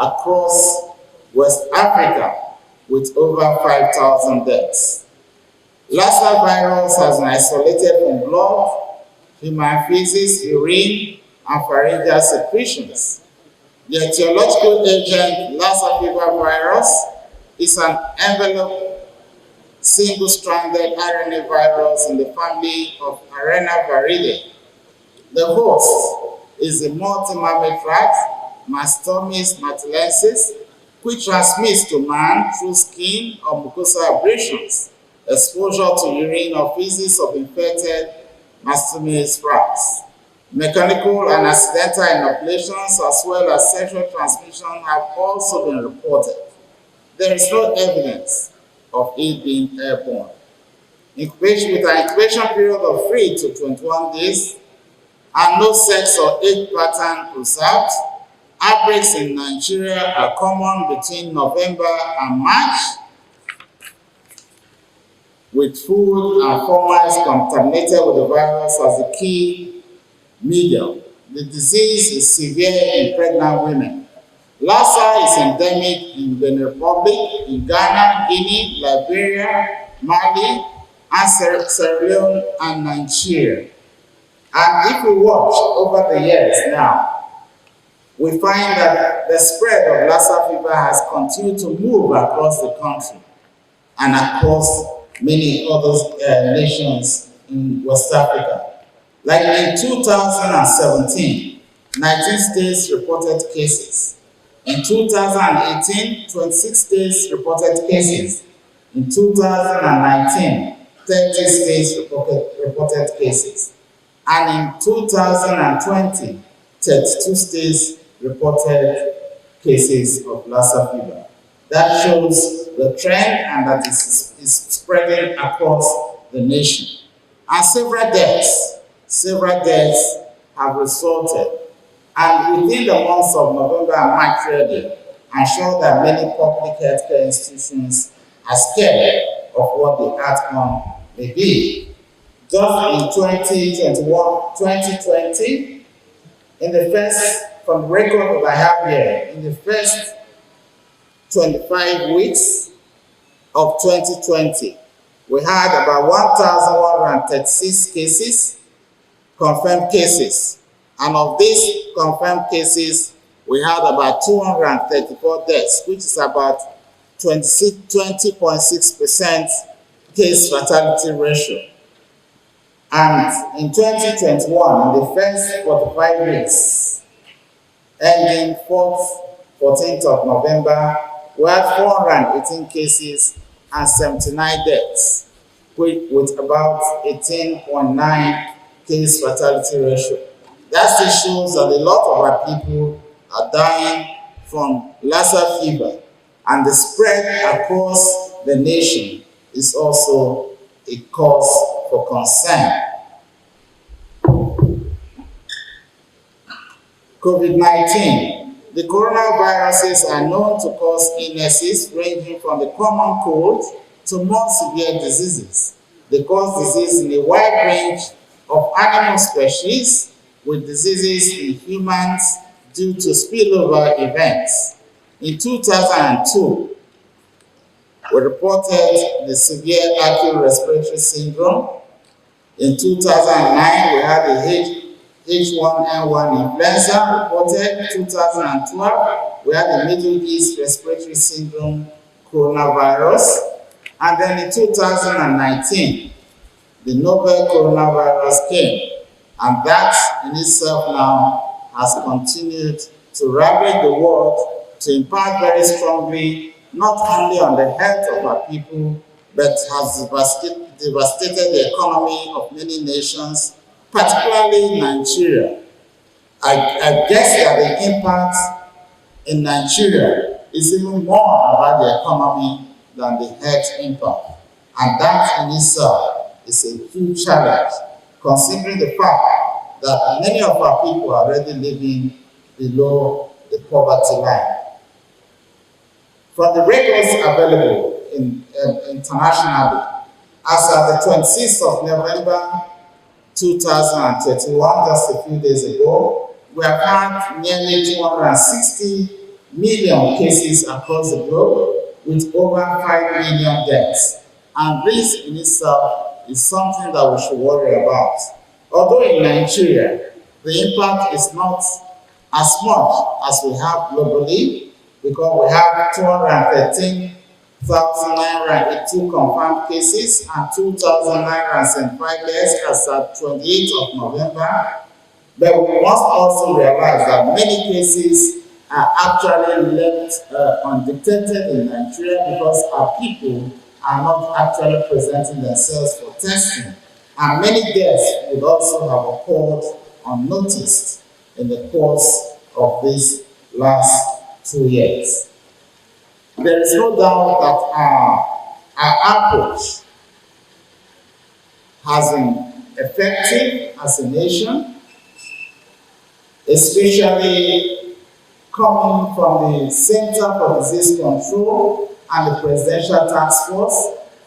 across West Africa with over 5,000 deaths. Lassa virus has been isolated from blood, human feces, urine, and pharyngeal secretions. The etiological agent Lassa fever virus is an enveloped single-stranded RNA virus in the family of Arenaviridae. The host is the multi-mammifrax Mastomys martellensis, which transmits to man through skin or mucosal abrasions, exposure to urine or feces of infected Mastomys frax. Mechanical and accidental inoculations as well as sexual transmission have also been reported. There is no evidence of it being airborne. With an incubation period of 3 to 21 days and no sex or age pattern observed, outbreaks in Nigeria are common between November and March, with food and formats contaminated with the virus as the key medium. The disease is severe in pregnant women. Lassa is endemic in Benin Republic, in Ghana, Guinea, Liberia, Mali, and Sierra Leone, and Nigeria. And if we watch over the years now, we find that the spread of Lassa fever has continued to move across the country and across many other nations in West Africa. Like in 2017, 19 states reported cases. In 2018, 26 states reported cases. In 2019, 30 states reported cases. And in 2020, 32 states reported cases of Lassa fever. That shows the trend and that it is spreading across the nation. And several deaths have resulted. And within the months of November and March already, I'm sure that many public healthcare institutions are scared of what the outcome may be. Just in 2020, from the record that I have here, in the first 25 weeks of 2020, we had about 1,136 cases, confirmed cases. And of these confirmed cases, we had about 234 deaths, which is about 20.6% case fatality ratio. And in 2021, in the first 45 weeks, ending 14th of November, we had 418 cases and 79 deaths, with about 18.9 case fatality ratio. That still shows that a lot of our people are dying from Lassa fever, and the spread across the nation is also a cause for concern. COVID-19. The coronaviruses are known to cause illnesses ranging from the common cold to more severe diseases. They cause disease in a wide range of animal species, with diseases in humans due to spillover events. In 2002, we reported the severe acute respiratory syndrome. In 2009, we had the H1N1 influenza reported. 2012, we had the Middle East respiratory syndrome coronavirus. And then in 2019, the novel coronavirus came. And that in itself now has continued to ravage the world, to impact very strongly, not only on the health of our people, but has devastated the economy of many nations, particularly Nigeria. I guess that the impact in Nigeria is even more about the economy than the health impact. And that in itself is a huge challenge, considering the fact that many of our people are already living below the poverty line. From the records available internationally, as of the 26th of November 2021, just a few days ago, we have had nearly 260 million cases across the globe with over 5 million deaths. And this in itself is something that we should worry about. Although in Nigeria, the impact is not as much as we have globally, because we have 213,982 confirmed cases and 2,905 deaths as at 28th of November. But we must also realize that many cases are actually left undetected in Nigeria because our people are not actually presenting themselves for testing. And many deaths would also have occurred unnoticed in the course of these last 2 years. There is no doubt that our approach has been effective as a nation, especially coming from the Center for Disease Control and the Presidential Task Force,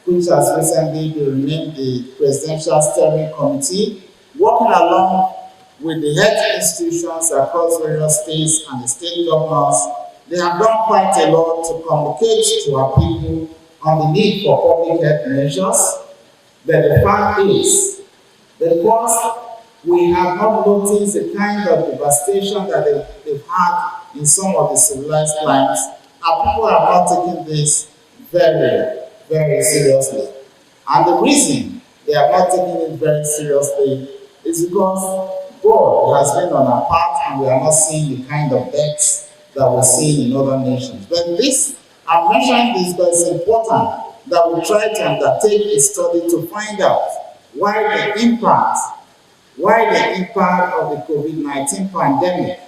which has recently been renamed the Presidential Steering Committee, working along with the health institutions across various states and the state governors. They have done quite a lot to communicate to our people on the need for public health measures. But the fact is, because we have not noticed the kind of devastation that they've had in some of the civilized lands, our people are not taking this very, very seriously. And the reason they are not taking it very seriously is because God has been on our part and we are not seeing the kind of deaths that we're seeing in other nations. But this, I'm mentioning this because it's important that we try to undertake a study to find out why the impact of the COVID-19 pandemic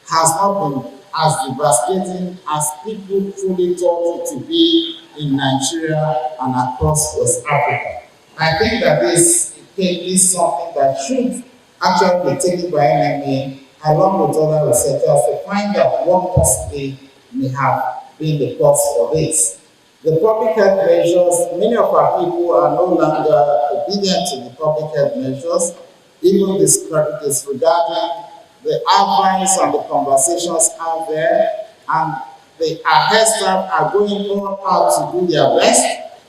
has not been as devastating as people truly thought it to be in Nigeria and across West Africa. I think that this is something that should actually be taken by NMA along with other researchers to find out what possibly may have been the cause for this. The public health measures, many of our people are no longer obedient to the public health measures, even disregarding the advice and the conversations out there, and our health staff are going all out to do their best,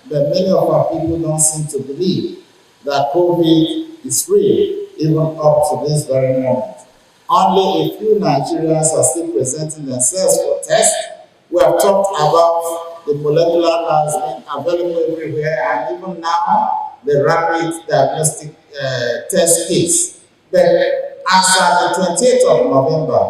but many of our people don't seem to believe that COVID is real, even up to this very moment. Only a few Nigerians are still presenting themselves for tests. We have talked about the molecular labs being available everywhere, and even now, the rapid diagnostic test kits. But as at the 28th of November,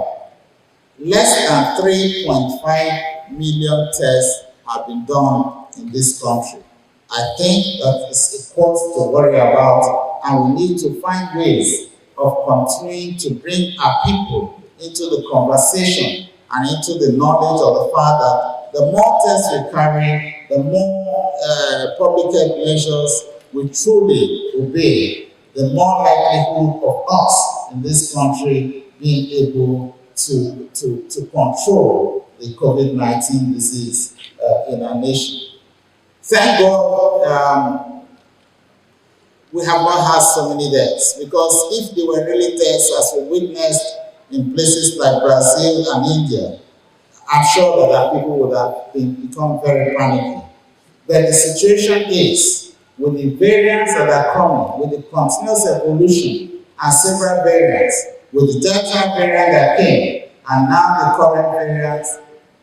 less than 3.5 million tests have been done in this country. I think that is a cause to worry about, and we need to find ways of continuing to bring our people into the conversation and into the knowledge of the fact that the more tests we carry, the more public health measures we truly obey, the more likelihood of us in this country being able to control the COVID-19 disease in our nation. Thank God we have not had so many deaths, because if they were really deaths as we witnessed in places like Brazil and India, I'm sure that our people would have become very panicky. But the situation is, with the variants that are coming, with the continuous evolution and several variants, with the Delta variant that came, and now the current variant,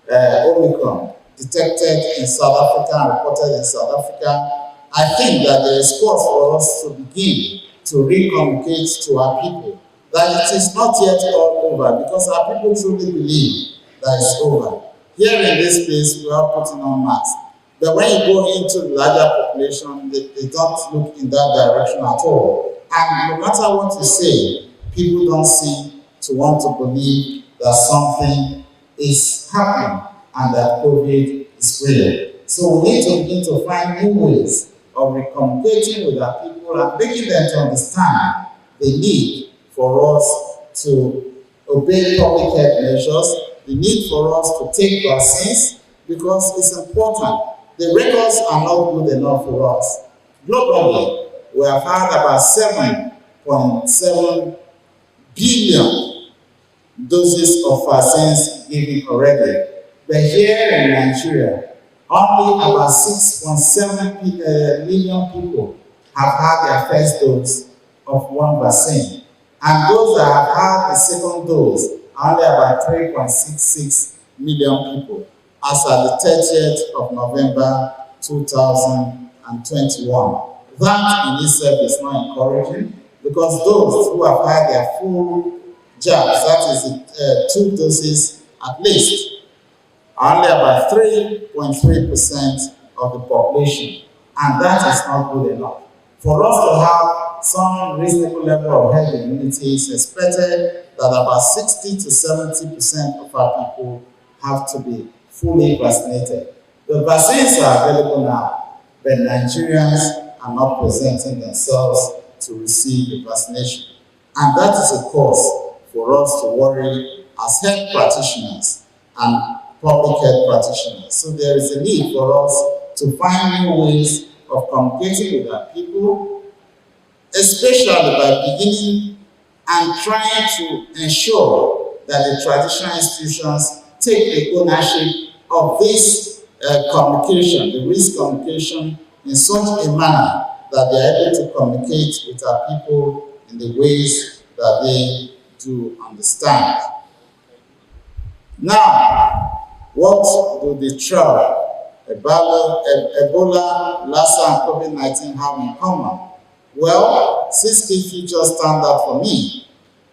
Omicron, detected in South Africa and reported in South Africa, I think that there is cause for us to begin to re-communicate to our people that it is not yet all over, because our people truly believe that it's over. Here in this place, we are putting on masks. But when you go into the larger population, they don't look in that direction at all. And no matter what you say, people don't seem to want to believe that something is happening and that COVID is real. So we need to begin to find new ways of recommunicating with our people and making them to understand the need for us to obey public health measures, the need for us to take vaccines, because it's important. The records are not good enough for us. Globally, we have had about 7.7 billion doses of vaccines given already. But here in Nigeria, only about 6.7 million people have had their first dose of one vaccine. And those that have had the second dose are only about 3.66 million people, as at the 30th of November 2021. That in itself is not encouraging, because those who have had their full jabs, that is two doses at least, are only about 3.3% of the population, and that is not good enough. For us to have some reasonable level of herd immunity, it's expected that about 60 to 70% of our people have to be fully vaccinated. The vaccines are available now, but Nigerians are not presenting themselves to receive the vaccination. And that is a cause for us to worry as health practitioners and public health practitioners. So there is a need for us to find new ways of communicating with our people, especially by beginning and trying to ensure that the traditional institutions take the ownership of this communication, the risk communication, in such a manner that they are able to communicate with our people in the ways that they do understand. Now, what do the trial, Ebola, Lassa, and COVID-19 have in common? Well, 6 key features stand out for me.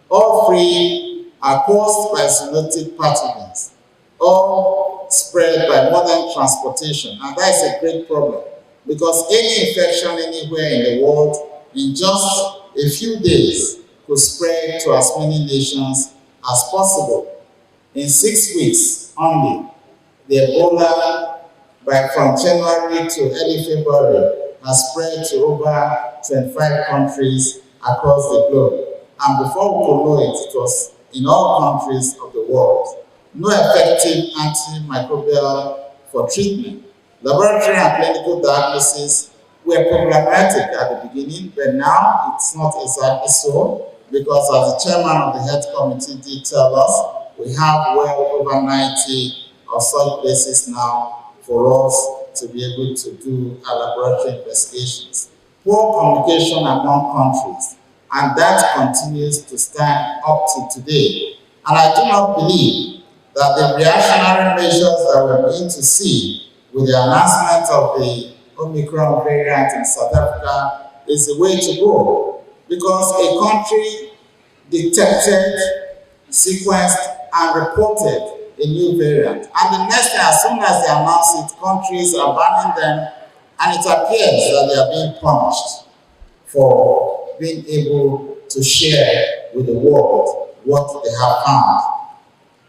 All three are caused by zoonotic pathogens, all spread by modern transportation, and that is a great problem, because any infection anywhere in the world in just a few days could spread to as many nations as possible. In 6 weeks only, the Ebola, from January to early February, has spread to over 25 countries across the globe. And before we could know it, it was in all countries of the world. No effective antimicrobial for treatment. Laboratory and clinical diagnosis were problematic at the beginning, but now it's not exactly so, because as the chairman of the health committee did tell us, we have well over 90 of such places now for us to be able to do our laboratory investigations. Poor communication among countries, and that continues to stand up to today. And I do not believe that the reactionary measures that we're going to see with the announcement of the Omicron variant in South Africa is the way to go, because a country detected, sequenced, and reported a new variant. And the next thing, as soon as they announce it, countries are banning them, and it appears that they are being punished for being able to share with the world what they have found.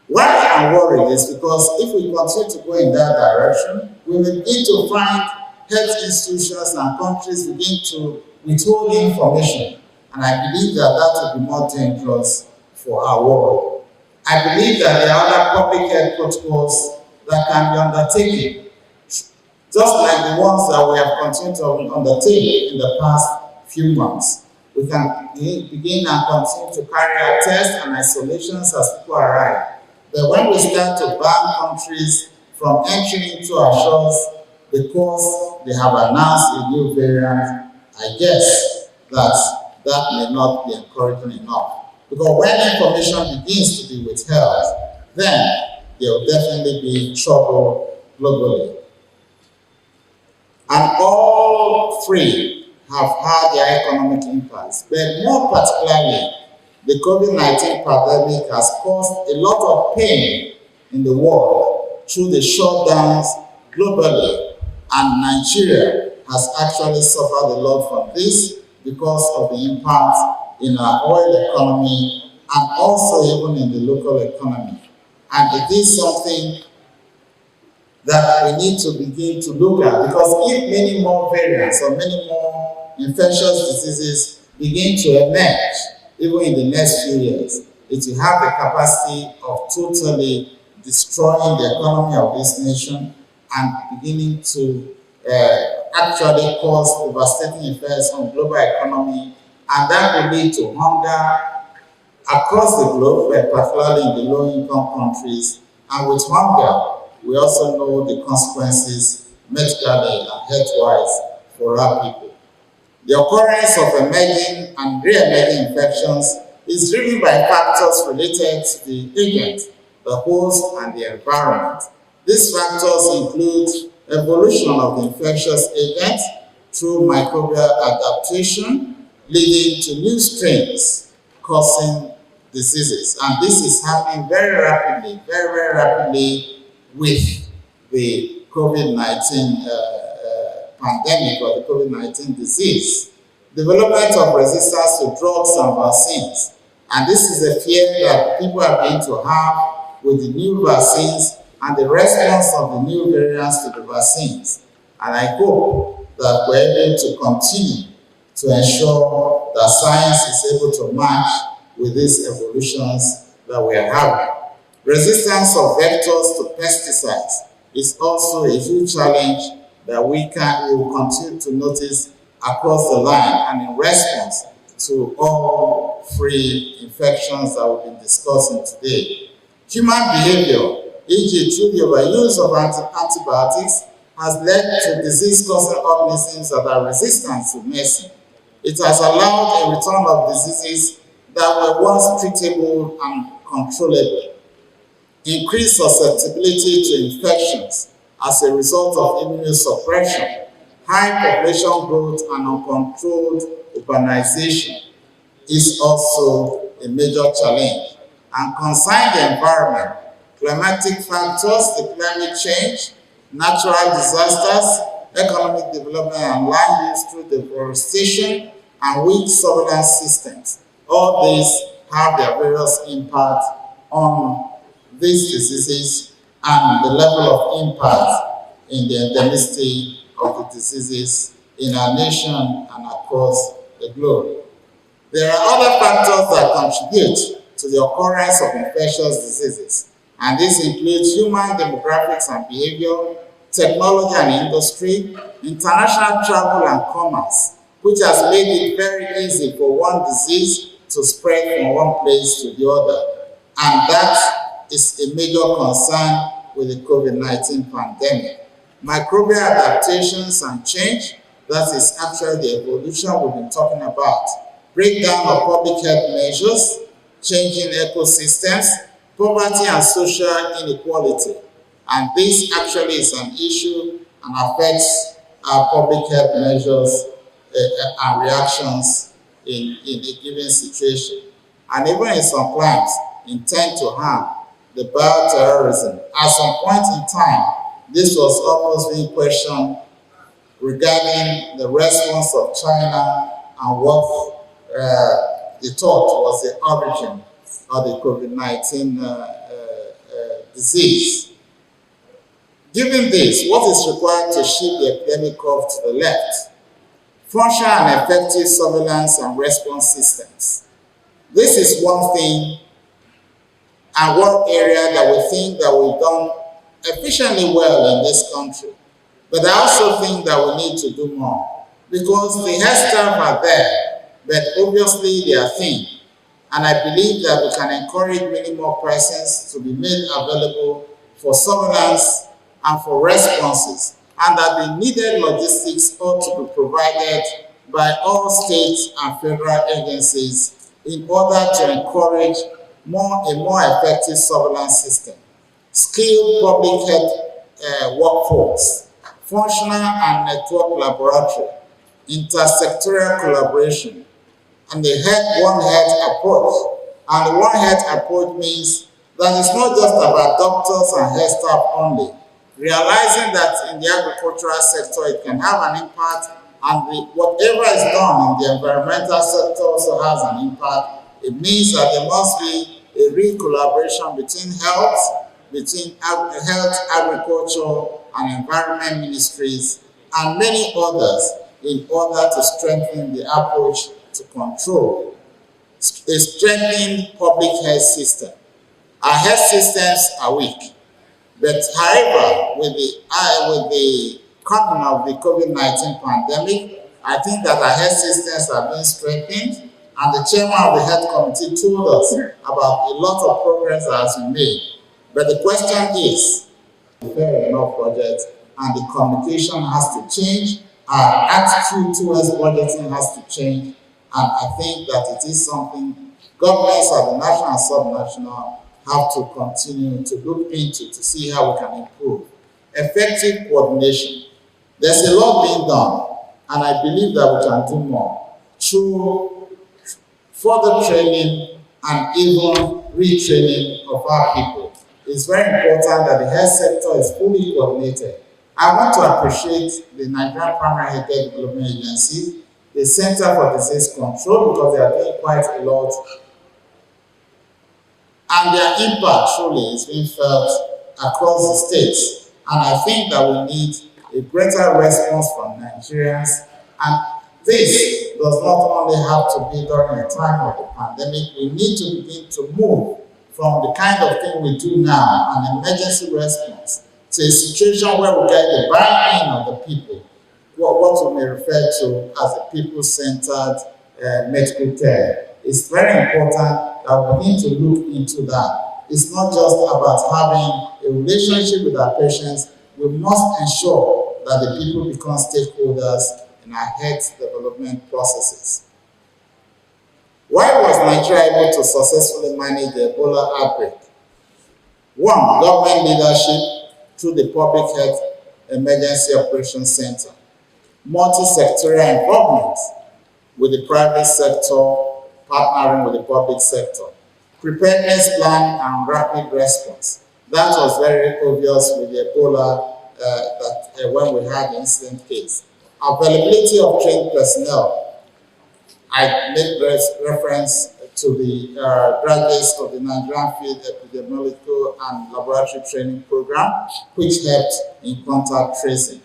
Why I'm worried is because if we continue to go in that direction, we will begin to find health institutions and countries begin to withhold information. And I believe that that will be more dangerous for our world. I believe that there are other public health protocols that can be undertaken, just like the ones that we have continued to undertake in the past few months. We can begin and continue to carry out tests and isolations as people arrive. But when we start to ban countries from entering into our shores because they have announced a new variant, I guess that may not be encouraging enough. Because when information begins to be withheld, then there will definitely be trouble globally. And all three have had their economic impacts, but more particularly, the COVID-19 pandemic has caused a lot of pain in the world through the shutdowns globally, and Nigeria has actually suffered a lot from this because of the impact in our oil economy and also even in the local economy. And it is something that we need to begin to look at, because if many more variants or many more infectious diseases begin to emerge, even in the next few years, it will have the capacity of totally destroying the economy of this nation and beginning to actually cause devastating effects on global economy, and that will lead to hunger, across the globe, but particularly in the low-income countries, and with hunger, we also know the consequences medically and health-wise for our people. The occurrence of emerging and re-emerging infections is driven by factors related to the agent, the host, and the environment. These factors include evolution of the infectious agent through microbial adaptation, leading to new strains causing diseases. And this is happening very, very rapidly with the COVID-19 pandemic or the COVID-19 disease. Development of resistance to drugs and vaccines. And this is a fear that people are going to have with the new vaccines and the response of the new variants to the vaccines. And I hope that we're able to continue to ensure that science is able to match with these evolutions that we are having. Resistance of vectors to pesticides is also a huge challenge that we will continue to notice across the line and in response to all three infections that we've been discussing today. Human behavior, e.g. through the overuse of antibiotics, has led to disease-causing organisms that are resistant to medicine. It has allowed a return of diseases that were once treatable and controllable. Increased susceptibility to infections as a result of immunosuppression, high population growth, and uncontrolled urbanization is also a major challenge. And concern the environment, climatic factors, the climate change, natural disasters, economic development and land use through deforestation, and weak surveillance systems. All these have their various impacts on these diseases and the level of impact in the endemicity of the diseases in our nation and across the globe. There are other factors that contribute to the occurrence of infectious diseases, and these include human demographics and behavior, technology and industry, international travel and commerce, which has made it very easy for one disease to spread from one place to the other. And that is a major concern with the COVID-19 pandemic. Microbial adaptations and change, that is actually the evolution we've been talking about. Breakdown of public health measures, changing ecosystems, poverty and social inequality. And this actually is an issue and affects our public health measures and reactions in a given situation. And even in some crimes intend to harm the bioterrorism. At some point in time, this was almost being questioned regarding the response of China and what they thought was the origin of the COVID-19 disease. Given this, what is required to shift the epidemic curve to the left? Functional and effective surveillance and response systems. This is one thing and one area that we think that we've done efficiently well in this country. But I also think that we need to do more, because the health staff are there, but obviously they are thin. And I believe that we can encourage many more persons to be made available for surveillance and for responses, and that the needed logistics ought to be provided by all states and federal agencies in order to encourage a more effective surveillance system. Skilled public health workforce, functional and network laboratory, intersectoral collaboration, and the one health approach. And the one health approach means that it's not just about doctors and health staff only. Realizing that in the agricultural sector it can have an impact, and whatever is done in the environmental sector also has an impact. It means that there must be a real collaboration between health, agriculture, and environment ministries, and many others, in order to strengthen the approach to control. A strengthening public health system. Our health systems are weak, but however, with the coming of the COVID-19 pandemic, I think that our health systems are being strengthened. And the chairman of the health committee told us about a lot of progress that has been made. But the question is, fair enough budget, and the communication has to change, our attitude towards budgeting has to change, and I think that it is something governments at the national and subnational have to continue to look into to see how we can improve. Effective coordination. There's a lot being done, and I believe that we can do more through further training and even retraining of our people. It's very important that the health sector is fully coordinated. I want to appreciate the Nigerian Primary Health Care Development Agency, the Center for Disease Control, because they are doing quite a lot. And their impact truly is being felt across the states. And I think that we need a greater response from Nigerians. And this does not only have to be during the time of the pandemic. We need to begin to move from the kind of thing we do now, an emergency response, to a situation where we get the buy-in of the people, what we may refer to as a people-centered medical care. It's very important that we need to look into that. It's not just about having a relationship with our patients. We must ensure that the people become stakeholders in our health development processes. Why was Nigeria able to successfully manage the Ebola outbreak? One, government leadership through the Public Health Emergency Operations Center, multi-sectorial involvement with the private sector, partnering with the public sector, preparedness plan and rapid response. That was very obvious with the Ebola when we had the incident case. Availability of trained personnel. I made reference to the graduates of the Nigerian Field Epidemiological and Laboratory Training Program, which helped in contact tracing.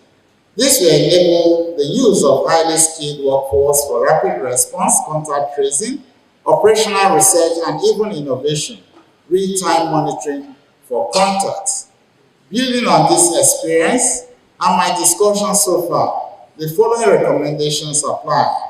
This will enable the use of highly skilled workforce for rapid response, contact tracing, operational research, and even innovation, real-time monitoring for contacts. Building on this experience and my discussion so far, the following recommendations apply.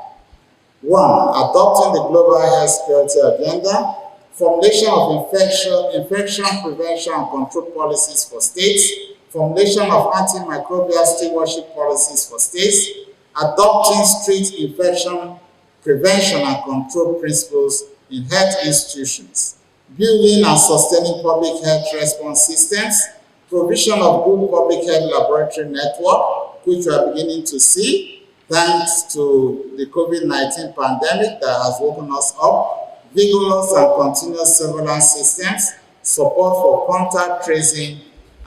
One, adopting the global health security agenda, formulation of infection prevention and control policies for states, formulation of antimicrobial stewardship policies for states, adopting strict infection prevention and control principles in health institutions, building and sustaining public health response systems, provision of good public health laboratory network, which we are beginning to see, thanks to the COVID-19 pandemic that has woken us up, vigorous and continuous surveillance systems, support for contact tracing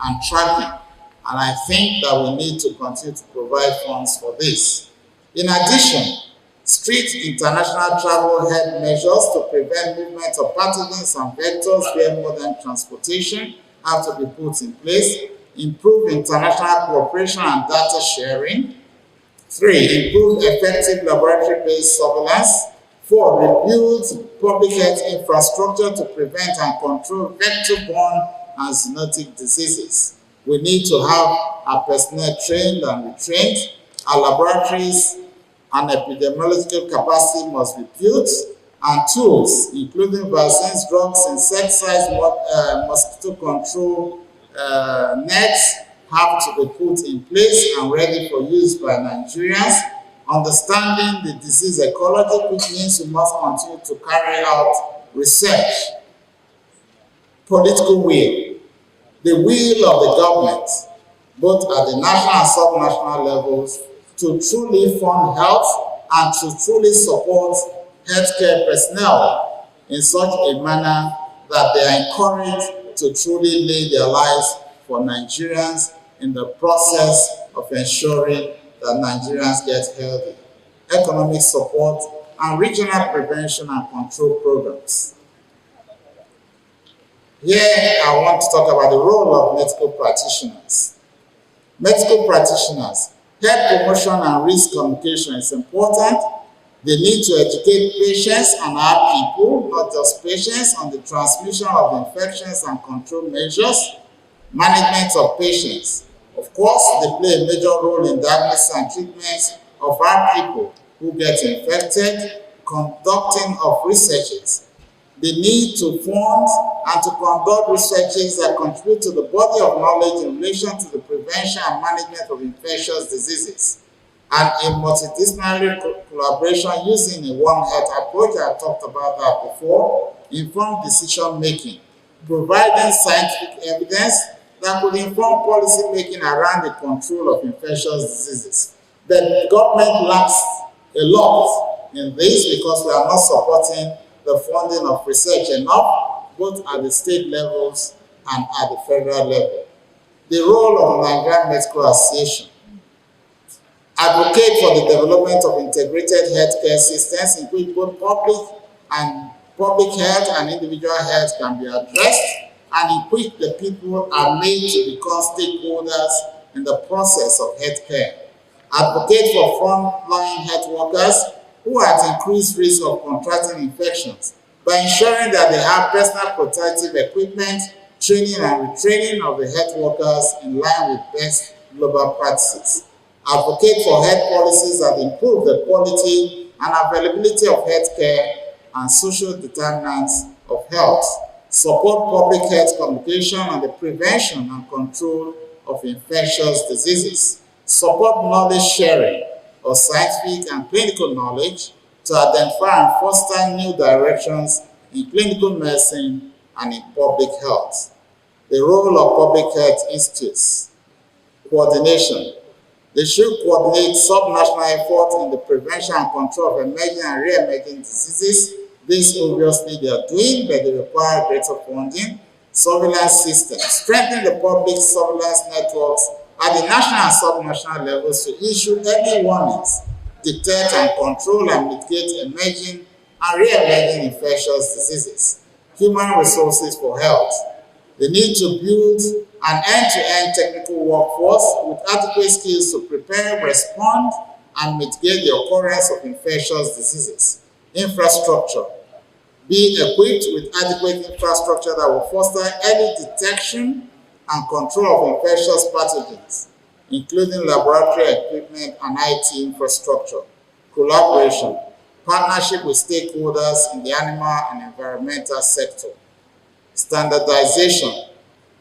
and tracking. And I think that we need to continue to provide funds for this. In addition, strict international travel health measures to prevent movement of pathogens and vectors via modern transportation have to be put in place, improve international cooperation and data sharing. 3, improve effective laboratory-based surveillance. 4, rebuild public health infrastructure to prevent and control vector-borne and zoonotic diseases. We need to have our personnel trained and retrained. Our laboratories and epidemiological capacity must be built, and tools, including vaccines, drugs, insecticides, mosquito control nets, have to be put in place and ready for use by Nigerians. Understanding the disease ecology, which means we must continue to carry out research. Political will. The will of the government, both at the national and sub-national levels, to truly fund health and to truly support healthcare personnel in such a manner that they are encouraged to truly lay their lives for Nigerians in the process of ensuring that Nigerians get healthy. Economic support and regional prevention and control programs. Here I want to talk about the role of medical practitioners. Medical practitioners, health promotion and risk communication is important. They need to educate patients and our people, not just patients, on the transmission of infections and control measures, management of patients. Of course, they play a major role in diagnosis and treatment of our people who get infected, conducting of researches, the need to fund and to conduct researches that contribute to the body of knowledge in relation to the prevention and management of infectious diseases, and a multidisciplinary collaboration using a One Health approach. I talked about that before. Informed decision making, providing scientific evidence that could inform policy making around the control of infectious diseases. The government lacks a lot in this because we are not supporting the funding of research enough, both at the state levels and at the federal level. The role of the Nigerian Medical Association: advocate for the development of integrated healthcare systems in which both public health and individual health can be addressed, and in which the people are made to become stakeholders in the process of healthcare. Advocate for frontline health workers who are at increased risk of contracting infections by ensuring that they have personal protective equipment, training and retraining of the health workers in line with best global practices. Advocate for health policies that improve the quality and availability of healthcare and social determinants of health. Support public health communication and the prevention and control of infectious diseases. Support knowledge sharing of scientific and clinical knowledge to identify and foster new directions in clinical medicine and in public health. The role of public health institutes: coordination. They should coordinate sub-national efforts in the prevention and control of emerging and re-emerging diseases. This obviously they are doing, but they require greater funding. Surveillance systems: strengthen the public surveillance networks at the national and sub-national levels to issue early warnings, detect and control and mitigate emerging and re-emerging infectious diseases. Human resources for health: the need to build an end-to-end technical workforce with adequate skills to prepare, respond, and mitigate the occurrence of infectious diseases. Infrastructure: be equipped with adequate infrastructure that will foster early detection and control of infectious pathogens, including laboratory equipment and IT infrastructure. Collaboration: partnership with stakeholders in the animal and environmental sector. Standardization: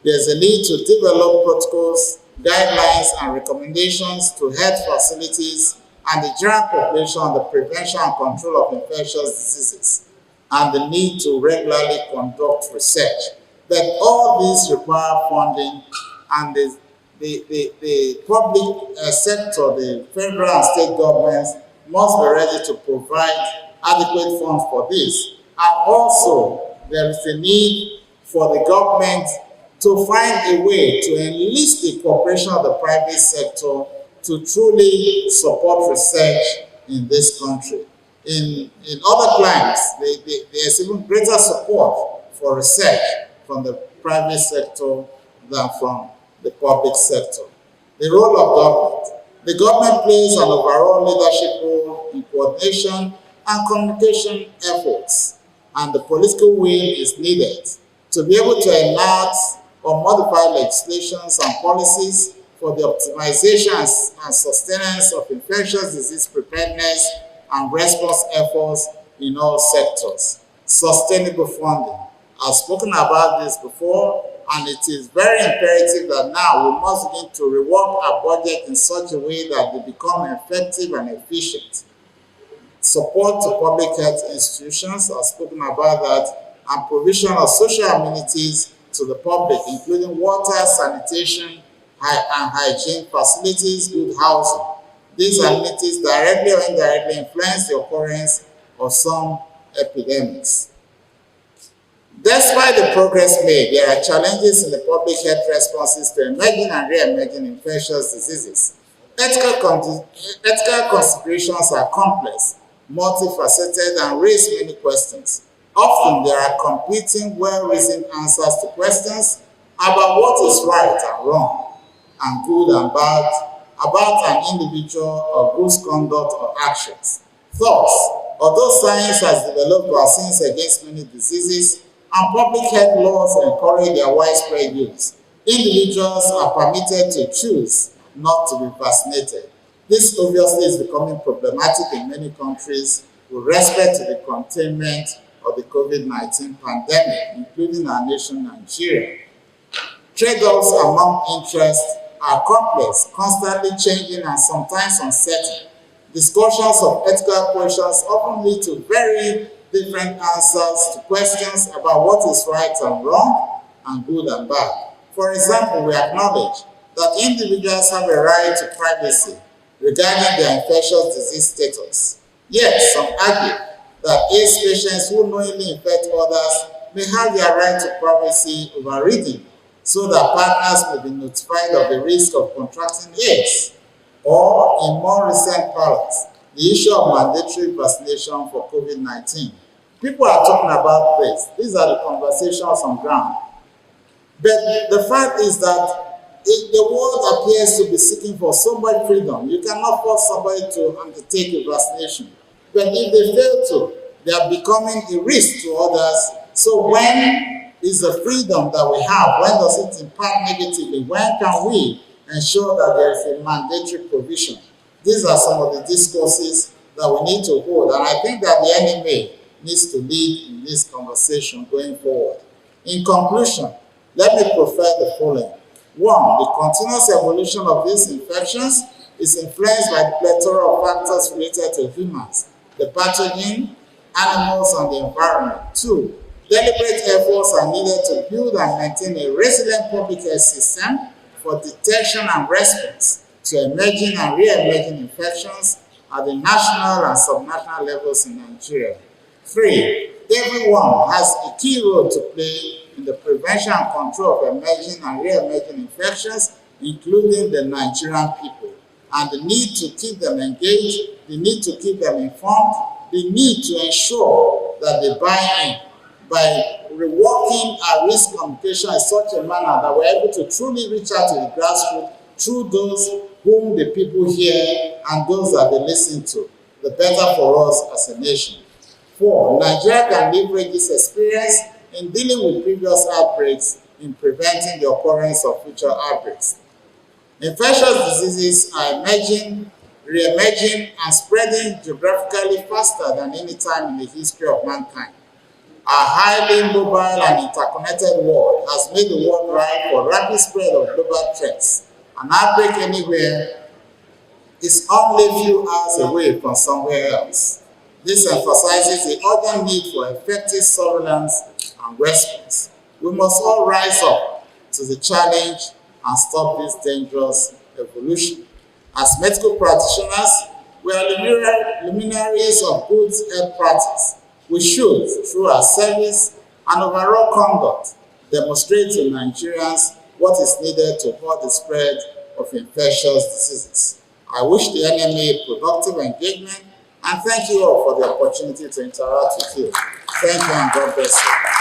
there's a need to develop protocols, guidelines, and recommendations to health facilities and the general population on the prevention and control of infectious diseases, and the need to regularly conduct research. But all these require funding, and the public sector, the federal and state governments, must be ready to provide adequate funds for this. And also, there is a need for the government to find a way to enlist the cooperation of the private sector to truly support research in this country. In other climes, there's even greater support for research from the private sector than from the public sector. The role of government. The government plays an overall leadership role in coordination and communication efforts, and the political will is needed to be able to enact or modify legislations and policies for the optimization and sustenance of infectious disease preparedness and response efforts in all sectors. Sustainable funding. I've spoken about this before, and it is very imperative that now we must begin to rework our budget in such a way that they become effective and efficient. Support to public health institutions, I've spoken about that, and provision of social amenities to the public, including water, sanitation, and hygiene facilities, good housing. These amenities directly or indirectly influence the occurrence of some epidemics. Despite the progress made, there are challenges in the public health responses to emerging and re-emerging infectious diseases. Ethical considerations are complex, multifaceted, and raise many questions. Often there are competing, well-reasoned answers to questions about what is right and wrong, and good and bad, about an individual or group's conduct or actions. Thus, although science has developed vaccines against many diseases and public health laws encourage their widespread use, individuals are permitted to choose not to be vaccinated. This obviously is becoming problematic in many countries with respect to the containment of the COVID-19 pandemic, including our nation, Nigeria. Trade-offs among interests are complex, constantly changing and sometimes uncertain. Discussions of ethical questions often lead to very different answers to questions about what is right and wrong and good and bad. For example, we acknowledge that individuals have a right to privacy regarding their infectious disease status. Yet, some argue that AIDS patients who knowingly infect others may have their right to privacy overridden, so that partners may be notified of the risk of contracting AIDS. Or, in more recent parlance, the issue of mandatory vaccination for COVID-19. People are talking about this. These are the conversations on ground. But the fact is that the world appears to be seeking for so much freedom. You cannot force somebody to undertake a vaccination. But if they fail to, they are becoming a risk to others. So when is the freedom that we have? When does it impact negatively? When can we ensure that there is a mandatory provision? These are some of the discourses that we need to hold. And I think that the NMA needs to lead in this conversation going forward. In conclusion, let me profess the following. One, the continuous evolution of these infections is influenced by the plethora of factors related to humans, the pathogen, animals, and the environment. Two, deliberate efforts are needed to build and maintain a resilient public health system for detection and response to emerging and re-emerging infections at the national and subnational levels in Nigeria. Three, everyone has a key role to play in the prevention and control of emerging and re-emerging infections, including the Nigerian people, and the need to keep them engaged, the need to keep them informed, the need to ensure that they buy in by reworking our risk communication in such a manner that we're able to truly reach out to the grassroots through those whom the people hear and those that they listen to, the better for us as a nation. Four, Nigeria can leverage this experience in dealing with previous outbreaks in preventing the occurrence of future outbreaks. Infectious diseases are emerging, re-emerging, and spreading geographically faster than any time in the history of mankind. Our highly mobile and interconnected world has made the world ripe for rapid spread of global threats. An outbreak anywhere is only a few hours away from somewhere else. This emphasizes the urgent need for effective surveillance and response. We must all rise up to the challenge and stop this dangerous evolution. As medical practitioners, we are luminaries of good health practice. We should, through our service and overall conduct, demonstrate to Nigerians what is needed to halt the spread of infectious diseases. I wish the NMA productive engagement and thank you all for the opportunity to interact with you. Thank you and God bless you.